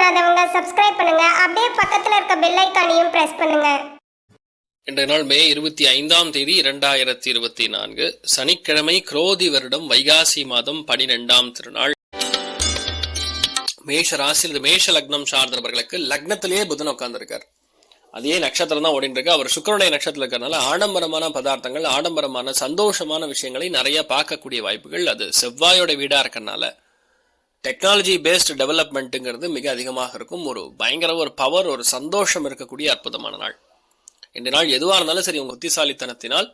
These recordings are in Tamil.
பண்ணாதவங்க சப்ஸ்கிரைப் பண்ணுங்க. அப்படியே பக்கத்துல இருக்க பெல் ஐகானையும் பிரஸ் பண்ணுங்க. இன்றைய நாள் மே 25 2024 சனிக்கிழமை, குரோதி வருடம் வைகாசி மாதம் 12ஆம் திருநாள். மேஷ ராசியில் மேஷ லக்னம் சார்ந்தவர்களுக்கு லக்னத்திலேயே புதன் உட்கார்ந்துருக்கார். அதே நட்சத்திரம் தான் ஓடிட்டு இருக்கு. அவர் சுக்கிரனுடைய நட்சத்திரம் இருக்கிறதுனால ஆடம்பரமான பதார்த்தங்கள், ஆடம்பரமான சந்தோஷமான விஷயங்களை நிறைய பார்க்கக்கூடிய வாய்ப்புகள். அது செவ்வாயோட வீடா இருக்கறனால டெக்னாலஜி பேஸ்ட் டெவலப்மெண்ட்டுங்கிறது மிக அதிகமாக இருக்கும். ஒரு பயங்கர ஒரு பவர், ஒரு சந்தோஷம் இருக்கக்கூடிய அற்புதமான நாள். இந்த நாள் எதுவாக இருந்தாலும் சரி, உங்க புத்திசாலித்தனத்தினால்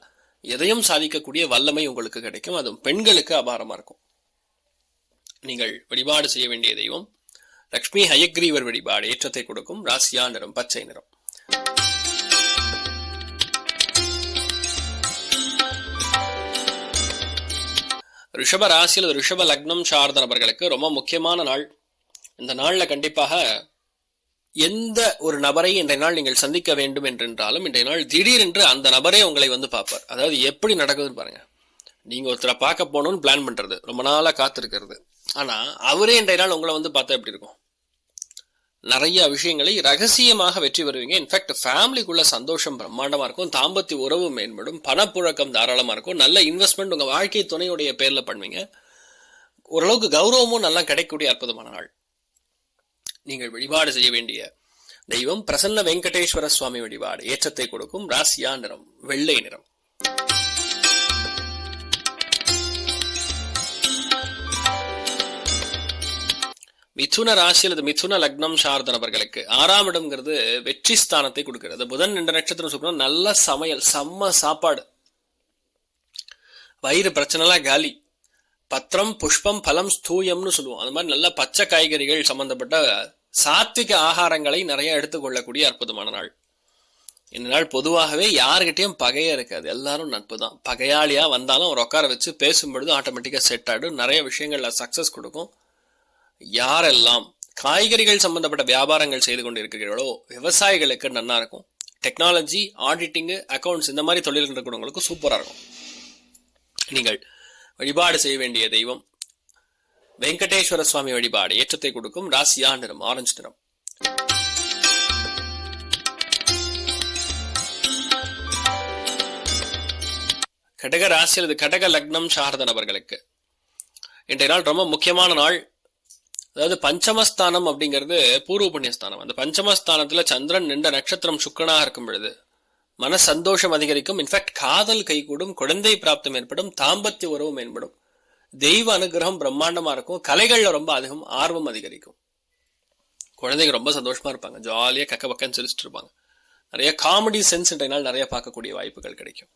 எதையும் சாதிக்கக்கூடிய வல்லமை உங்களுக்கு கிடைக்கும். அதுவும் பெண்களுக்கு அபாரமா இருக்கும். நீங்கள் வழிபாடு செய்ய வேண்டிய தெய்வம் லக்ஷ்மி ஹயக்ரீவர் வழிபாடு ஏற்றத்தை கொடுக்கும். ராசியா நிறம் பச்சை நிறம். ரிஷப ராசியில் ரிஷப லக்னம் சார்ந்த நபர்களுக்கு ரொம்ப முக்கியமான நாள். இந்த நாள்ல கண்டிப்பாக எந்த ஒரு நபரை இன்றைய நாள் நீங்கள் சந்திக்க வேண்டும் என்றாலும் இன்றைய நாள் திடீரென்று அந்த நபரே உங்களை வந்து பார்ப்பார். அதாவது எப்படி நடக்குதுன்னு பாருங்க. நீங்க ஒருத்தரை பார்க்க போகணும்னு பிளான் பண்றது, ரொம்ப நாளா காத்திருக்கிறது, ஆனா அவரே இன்றைய நாள் உங்களை வந்து பார்த்தா எப்படி இருக்கும்? நிறைய விஷயங்களை ரகசியமாக வெற்றி பெறுவீங்க. இன்ஃபேக்ட் ஃபேமிலிக்குள்ள சந்தோஷம் பிரம்மாண்டமா இருக்கும். தாம்பத்திய உறவு மேம்படும். பணப்புழக்கம் தாராளமா இருக்கும். நல்ல இன்வெஸ்ட்மெண்ட் உங்க வாழ்க்கை துணையுடைய பேர்ல பண்ணுவீங்க. ஓரளவுக்கு கௌரவமும் நல்லா கிடைக்கக்கூடிய அற்புதமான நாள். நீங்கள் வழிபாடு செய்ய வேண்டிய தெய்வம் பிரசன்ன வெங்கடேஸ்வர சுவாமி வழிபாடு ஏற்றத்தை கொடுக்கும். ராசியா நிறம் வெள்ளை நிறம். மிதுன ராசியில் அது மிதுன லக்னம் சார்ந்த நபர்களுக்கு 6ஆம் இடம்ங்கிறது வெற்றி ஸ்தானத்தை கொடுக்கிறது. புதன் என்ற நட்சத்திரம் சொல்றோம். நல்ல சமையல், செம்ம சாப்பாடு, வயிறு பிரச்சனைலாம் காலி, பத்திரம் புஷ்பம் பலம் ஸ்தூயம்னு சொல்லுவோம். அது மாதிரி நல்ல பச்சை காய்கறிகள் சம்பந்தப்பட்ட சாத்விக ஆகாரங்களை நிறைய எடுத்துக்கொள்ளக்கூடிய அற்புதமான நாள். இந்த நாள் பொதுவாகவே யாருக்கிட்டையும் பகையா இருக்காது. எல்லாரும் நட்பு தான். பகையாளியா வந்தாலும் அவர் உட்கார வச்சு பேசும்பொழுது ஆட்டோமேட்டிக்கா செட் ஆயிடும். நிறைய விஷயங்கள்ல சக்சஸ் கொடுக்கும். யாரெல்லாம் காய்கறிகள் சம்பந்தப்பட்ட வியாபாரங்கள் செய்து கொண்டு இருக்கிறீர்களோ விவசாயிகளுக்கு நன்னா இருக்கும். டெக்னாலஜி, ஆடிட்டிங், அக்கௌண்ட்ஸ் இந்த மாதிரி தொழில்கள் இருக்கிறவங்களுக்கு சூப்பரா இருக்கும். நீங்கள் வழிபாடு செய்ய வேண்டிய தெய்வம் வெங்கடேஸ்வர சுவாமி வழிபாடு ஏற்றத்தை கொடுக்கும். ராசியா நிறம் ஆரஞ்சு நிறம். கடக ராசியில் இது கடக லக்னம் சார்ந்த நபர்களுக்கு இன்றைய நாள் ரொம்ப முக்கியமான நாள். அதாவது பஞ்சமஸ்தானம் அப்படிங்கிறது பூர்வ புண்ணியஸ்தானம். அந்த பஞ்சமஸ்தானத்துல சந்திரன் நின்ற நட்சத்திரம் சுக்கிரனாக இருக்கும் பொழுது மன சந்தோஷம் அதிகரிக்கும். இன்ஃபேக்ட் காதல் கைகூடும், குழந்தை பிராப்தம் ஏற்படும், தாம்பத்திய உறவு மேம்படும், தெய்வ அனுகிரகம் பிரம்மாண்டமா இருக்கும். கலைகள்ல ரொம்ப அதிகம் ஆர்வம் அதிகரிக்கும். குழந்தைங்க ரொம்ப சந்தோஷமா இருப்பாங்க. ஜாலியா கக்க பக்கன்னு சிரிச்சுட்டு இருப்பாங்க. நிறைய காமெடி சென்ஸ் இன்றைய நாள் நிறைய பார்க்கக்கூடிய வாய்ப்புகள் கிடைக்கும்.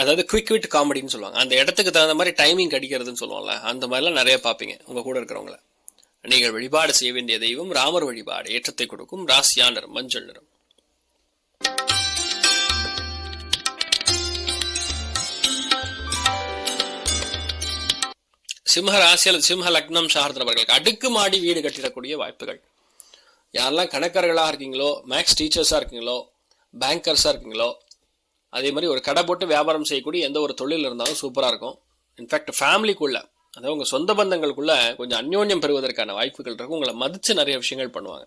அதாவது குவிக் விட் காமெடின்னு சொல்லுவாங்க. அந்த இடத்துக்கு தகுந்த மாதிரி டைமிங் கிடைக்கிறதுன்னு சொல்லுவாங்கல்ல, அந்த மாதிரிலாம் நிறைய பார்ப்பீங்க உங்க கூட இருக்கிறவங்கள. நீங்கள் வழிபாடு செய்ய வேண்டிய தெய்வம் ராமர் வழிபாடு ஏற்றத்தை கொடுக்கும். ராசியா நிறம் மஞ்சள் நிறம். சிம்ம ராசியில் சிம்ம லக்னம் சார்ந்தவர்களுக்கு அடுக்குமாடி வீடு கட்டிடக்கூடிய வாய்ப்புகள். யாரெல்லாம் கணக்கர்களாக இருக்கீங்களோ, மேக்ஸ் டீச்சர்ஸா இருக்கீங்களோ, பேங்கர்ஸா இருக்கீங்களோ, அதே மாதிரி ஒரு கடை போட்டு வியாபாரம் செய்யக்கூடிய எந்த ஒரு தொழில் இருந்தாலும் சூப்பரா இருக்கும். இன்ஃபேக்ட் ஃபேமிலிக்குள்ள, அதாவது உங்க சொந்த பந்தங்களுக்குள்ள கொஞ்சம் அந்யோன்யம் பெறுவதற்கான வாய்ப்புகள் இருக்கும். உங்களை மதிச்சு நிறைய விஷயங்கள் பண்ணுவாங்க.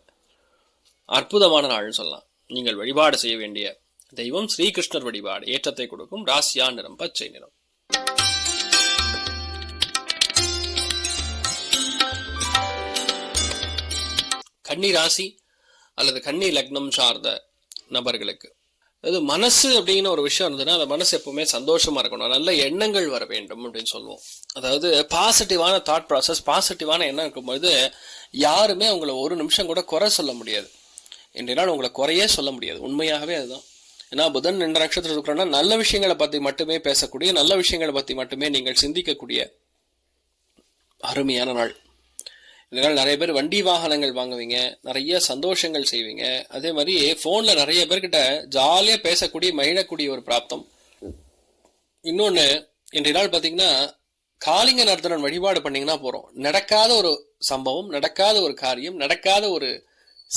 அற்புதமான நாள்னு சொல்லலாம். நீங்கள் வழிபாடு செய்ய வேண்டிய தெய்வம் ஸ்ரீகிருஷ்ணர் வழிபாடு ஏற்றத்தை கொடுக்கும். ராசியா நிறம் பச்சை நிறம். கன்னி ராசி அல்லது கன்னி லக்னம் சார்ந்த நபர்களுக்கு அது மனசு அப்படின்னு ஒரு விஷயம் இருந்ததுன்னா அந்த மனசு எப்பவுமே சந்தோஷமா இருக்கணும். நல்ல எண்ணங்கள் வர வேண்டும் அப்படின்னு சொல்லுவோம். அதாவது பாசிட்டிவான தாட் ப்ராசஸ், பாசிட்டிவான எண்ணம் இருக்கும்போது யாருமே உங்களை ஒரு நிமிஷம் கூட குறை சொல்ல முடியாது. இன்றைய நாள் உங்களை குறையே சொல்ல முடியாது. உண்மையாகவே அதுதான். ஏன்னா புதன் என்ற நட்சத்திரம் இருக்கிறோம்னா நல்ல விஷயங்களை பத்தி மட்டுமே பேசக்கூடிய, நல்ல விஷயங்களை பத்தி மட்டுமே நீங்கள் சிந்திக்கக்கூடிய அருமையான நாள். இதனால் நிறைய பேர் வண்டி வாகனங்கள் வாங்குவீங்க, நிறைய சந்தோஷங்கள் செய்வீங்க. அதே மாதிரி போன்ல நிறைய பேர்கிட்ட ஜாலியா பேசக்கூடிய, மகிழக்கூடிய ஒரு பிராப்தம். இன்னொன்னு, இன்றைய நாள் பாத்தீங்கன்னா காளிங்க நர்த்தனன் வழிபாடு பண்ணீங்கன்னா போறோம். நடக்காத ஒரு சம்பவம், நடக்காத ஒரு காரியம், நடக்காத ஒரு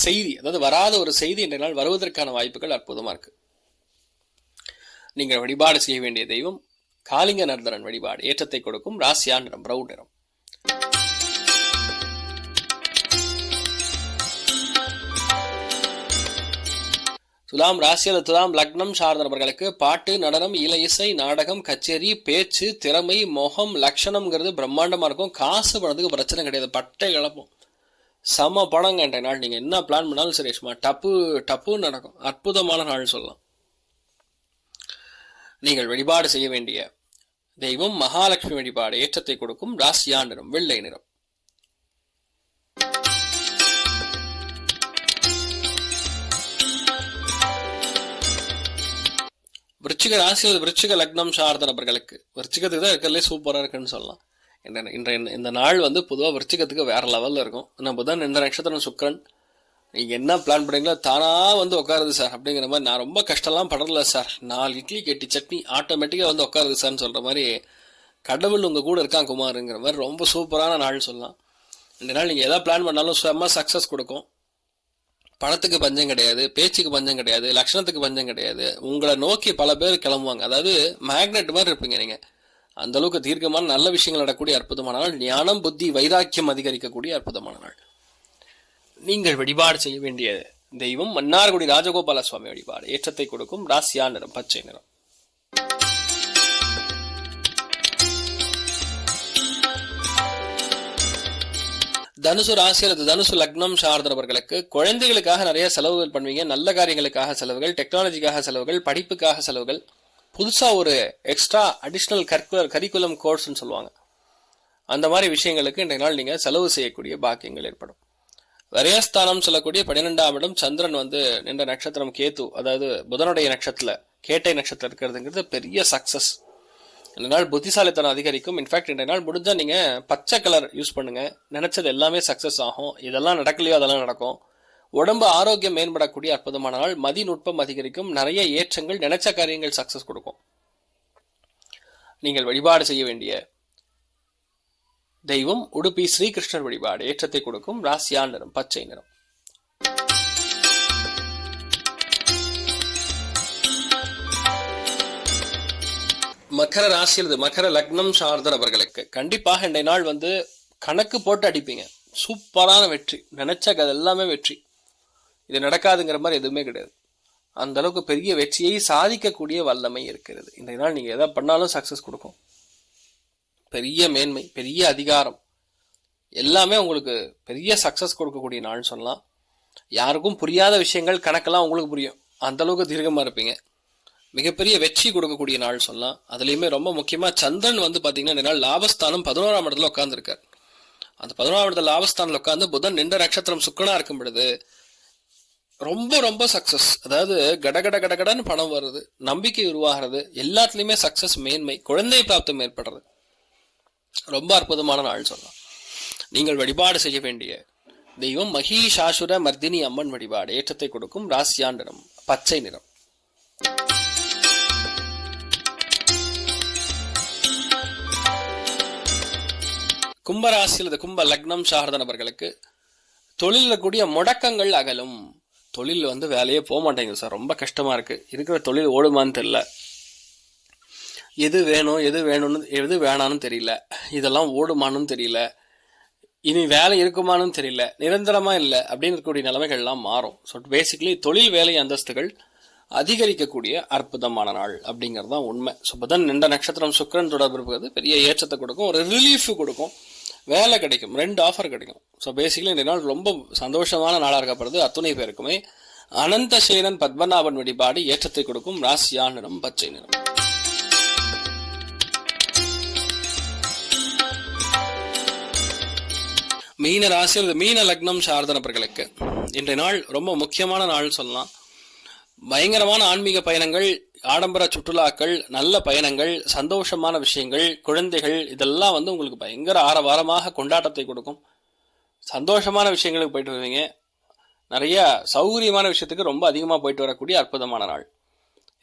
செய்தி, அதாவது வராத ஒரு செய்தி இன்றைய நாள் வருவதற்கான வாய்ப்புகள் அற்புதமா இருக்கு. நீங்கள் வழிபாடு செய்ய வேண்டிய தெய்வம் காளிங்க நர்த்தனன் வழிபாடு ஏற்றத்தை கொடுக்கும். ராசியா நிறம் பிரவுன் நிறம். துலாம் ராசி அல்லது துலாம் லக்னம் சார்ந்த நபர்களுக்கு பாட்டு, நடனம், இசை, நாடகம், கச்சேரி, பேச்சு, திறமை, மோகம், லட்சணம்ங்கிறது பிரம்மாண்டமா இருக்கும். காசு பணத்துக்கு பிரச்சனை கிடையாது, பட்டை கிளப்பும். சம பணங்க என்ற நாள். நீங்க என்ன பிளான் பண்ணாலும் சரி சும்மா டப்புன்னு நடக்கும். அற்புதமான நாள் சொல்லலாம். நீங்கள் வழிபாடு செய்ய வேண்டிய தெய்வம் மகாலட்சுமி வழிபாடு. ஏற்றத்தை கொடுக்கும். ராசியா நிறம் வெள்ளை நிறம். விருச்சிக ராசி விருச்சிக லக்னம் சார்ந்த நபர்களுக்கு விருச்சிகத்துக்கு தான் இருக்கிறதுலே சூப்பரா இருக்குன்னு சொல்லலாம். இந்த நாள் வந்து பொதுவாக விருச்சிகத்துக்கு வேற லெவல்ல இருக்கும். நம்ம புதன் இந்த நட்சத்திரம் சுக்கிரன். நீங்க என்ன பிளான் பண்ணீங்களோ தானா வந்து உட்காருது சார் அப்படிங்கிற மாதிரி. நான் ரொம்ப கஷ்டம்லாம் படல சார், 4 இட்லி கெட்டி சட்னி ஆட்டோமேட்டிக்கா வந்து உட்காருது சார்ன்னு சொல்ற மாதிரி கடவுள் உங்க கூட இருக்கான் குமாருங்கிற மாதிரி ரொம்ப சூப்பரான நாள் சொல்லலாம். இந்த நாள் நீங்க எதாவது பிளான் பண்ணாலும் செம்ம சக்சஸ் கொடுக்கும். பணத்துக்கு பஞ்சம் கிடையாது, பேச்சுக்கு பஞ்சம் கிடையாது, லட்சணத்துக்கு பஞ்சம் கிடையாது. உங்களை நோக்கி பல பேர் கிளம்புவாங்க. அதாவது மேக்னெட் மாதிரி இருப்பீங்க நீங்க. அந்த அளவுக்கு தீர்க்கமான நல்ல விஷயங்கள் நடக்கக்கூடிய அற்புதமான நாள். ஞானம், புத்தி, வைராக்கியம் அதிகரிக்கக்கூடிய அற்புதமான நாள். நீங்கள் வழிபாடு செய்ய வேண்டிய தெய்வம் மன்னார்குடி ராஜகோபால சுவாமி வழிபாடு. ஏற்றத்தை கொடுக்கும். ராசியா நிறம் பச்சை நிறம். தனுசு ராசி அல்லது தனுசு லக்னம் சார்ந்தவர்களுக்கு குழந்தைகளுக்காக நிறைய செலவுகள் பண்ணுவீங்க. நல்ல காரியங்களுக்காக செலவுகள், டெக்னாலஜிக்காக செலவுகள், படிப்புக்காக செலவுகள், புதுசா ஒரு எக்ஸ்ட்ரா அடிஷனல் கரிக்குலம் கோர்ஸ்ன்னு சொல்லுவாங்க. அந்த மாதிரி விஷயங்களுக்கு இன்றைய நாள் நீங்க செலவு செய்யக்கூடிய பாக்கியங்கள் ஏற்படும். விரயஸ்தானம் சொல்லக்கூடிய 12ஆம் இடம் சந்திரன் வந்து நின்ற நட்சத்திரம் கேத்து, அதாவது புதனுடைய நட்சத்திரத்துல கேட்டை நட்சத்திரம் இருக்கிறதுங்கிறது பெரிய சக்சஸ். இந்த நாள் புத்திசாலித்தனம் அதிகரிக்கும். இன்ஃபேக்ட் இந்த நாள் முடிஞ்சா நீங்க பச்சை கலர் யூஸ் பண்ணுங்க. நினைச்சது எல்லாமே சக்சஸ் ஆகும். இதெல்லாம் நடக்கலையோ அதெல்லாம் நடக்கும். உடம்பு ஆரோக்கியம் மேம்படக்கூடிய அற்புதமான நாள். மதிநுட்பம் அதிகரிக்கும். நிறைய ஏற்றங்கள், நினைச்ச காரியங்கள் சக்சஸ் கொடுக்கும். நீங்கள் வழிபாடு செய்ய வேண்டிய தெய்வம் உடுப்பி ஸ்ரீகிருஷ்ணர் வழிபாடு. ஏற்றத்தை கொடுக்கும். ராசியா நிறம் பச்சை நிறம். மகர ராசி அல்லது மகர லக்னம் சார்ந்த நபர்களுக்கு கண்டிப்பாக இன்றைய நாள் வந்து கணக்கு போட்டு அடிப்பீங்க. சூப்பரான வெற்றி. நினைச்ச அது எல்லாமே வெற்றி. இது நடக்காதுங்கிற மாதிரி எதுவுமே கிடையாது. அந்த அளவுக்கு பெரிய வெற்றியை சாதிக்கக்கூடிய வல்லமை இருக்கிறது. இன்றைய நாள் நீங்க எதை பண்ணாலும் சக்சஸ் கொடுக்கும். பெரிய மேன்மை, பெரிய அதிகாரம், எல்லாமே உங்களுக்கு பெரிய சக்சஸ் கொடுக்கக்கூடிய நாள் சொல்லலாம். யாருக்கும் புரியாத விஷயங்கள் கணக்கெல்லாம் உங்களுக்கு புரியும். அந்த அளவுக்கு தீர்க்கமா இருப்பீங்க. மிகப்பெரிய வெற்றி கொடுக்கக்கூடிய நாள் சொல்லலாம். அதுலயுமே ரொம்ப முக்கியமா சந்திரன் வந்து பாத்தீங்கன்னா இந்த நாள் லாபஸ்தானம் 11ஆம் இடத்துல உட்கார்ந்துருக்கார். அந்த 11ஆம் இடத்துல லாபஸ்தானில் உட்கார்ந்து புதன் நின்ற நட்சத்திரம் சுக்கனா இருக்கும் பொழுது ரொம்ப ரொம்ப சக்சஸ். அதாவது கடன்னு பணம் வருது, நம்பிக்கை உருவாகிறது, எல்லாத்துலயுமே சக்சஸ், மேன்மை, குழந்தை பிராப்தம் ஏற்படுறது. ரொம்ப அற்புதமான நாள் சொல்லலாம். நீங்கள் வழிபாடு செய்ய வேண்டிய தெய்வம் மகிஷாசுர மர்தினி அம்மன் வழிபாடு. ஏற்றத்தை கொடுக்கும். ராசியா நிறம் பச்சை நிறம். கும்பராசி அல்லது கும்ப லக்னம் சார்ந்த நபர்களுக்கு தொழிலில் கூடிய முடக்கங்கள் அகலும். தொழில் வந்து வேலையே போக மாட்டேங்குது சார், ரொம்ப கஷ்டமா இருக்கு, இருக்கிற தொழில் ஓடுமான்னு தெரியல, எது வேணும் எது வேணான்னு தெரியல, இதெல்லாம் ஓடுமானும் தெரியல, இனி வேலை இருக்குமானும் தெரியல, நிரந்தரமா இல்லை அப்படின்னு இருக்கக்கூடிய நிலைமைகள்லாம் மாறும். ஸோ பேசிக்கலி தொழில் வேலை அந்தஸ்துகள் அதிகரிக்கக்கூடிய அற்புதமான நாள் அப்படிங்கிறது தான் உண்மை. ஸோ புதன் நின்ற நட்சத்திரம் சுக்கிரன் தொடர்பு இருப்பது பெரிய ஏற்றத்தை கொடுக்கும், ஒரு ரிலீஃப் கொடுக்கும், வேலை கிடைக்கும், 2 ஆஃபர் கிடைக்கும். ஸோ பேசிக்கலி இந்த நாள் ரொம்ப சந்தோஷமான நாளாக இருக்கப்படுது. அத்துணை பேருக்குமே அனந்த சேனன் பத்மநாபன் வழிபாடு ஏற்றத்தை கொடுக்கும். ராசியா நிறம் பச்சை நிறம். மீன ராசி அல்லது மீன லக்னம் சார்ந்த நபர்களுக்கு இன்றைய நாள் ரொம்ப முக்கியமான நாள் சொல்லலாம். பயங்கரமான ஆன்மீக பயணங்கள், ஆடம்பர சுற்றுலாக்கள், நல்ல பயணங்கள், சந்தோஷமான விஷயங்கள், குழந்தைகள், இதெல்லாம் வந்து உங்களுக்கு பயங்கர ஆரவாரமாக கொண்டாட்டத்தை கொடுக்கும். சந்தோஷமான விஷயங்களுக்கு போயிட்டு வருவீங்க. நிறைய சௌகரியமான விஷயத்துக்கு ரொம்ப அதிகமாக போயிட்டு வரக்கூடிய அற்புதமான நாள்.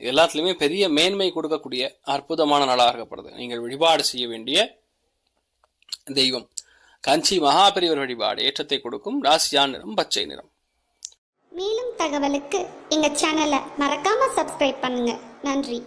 எல்லாத்துலேயுமே பெரிய மேன்மை கொடுக்கக்கூடிய அற்புதமான நாளாக இருக்கப்படுது. நீங்கள் வழிபாடு செய்ய வேண்டிய தெய்வம் காஞ்சி மகாபெரிவர் வழிபாடு. ஏற்றத்தை கொடுக்கும். ராசியா நிறம் பச்சை நிறம். மேலும் தகவலுக்கு எங்க சேனலை மறக்காம சப்ஸ்கிரைப் பண்ணுங்க. நன்றி.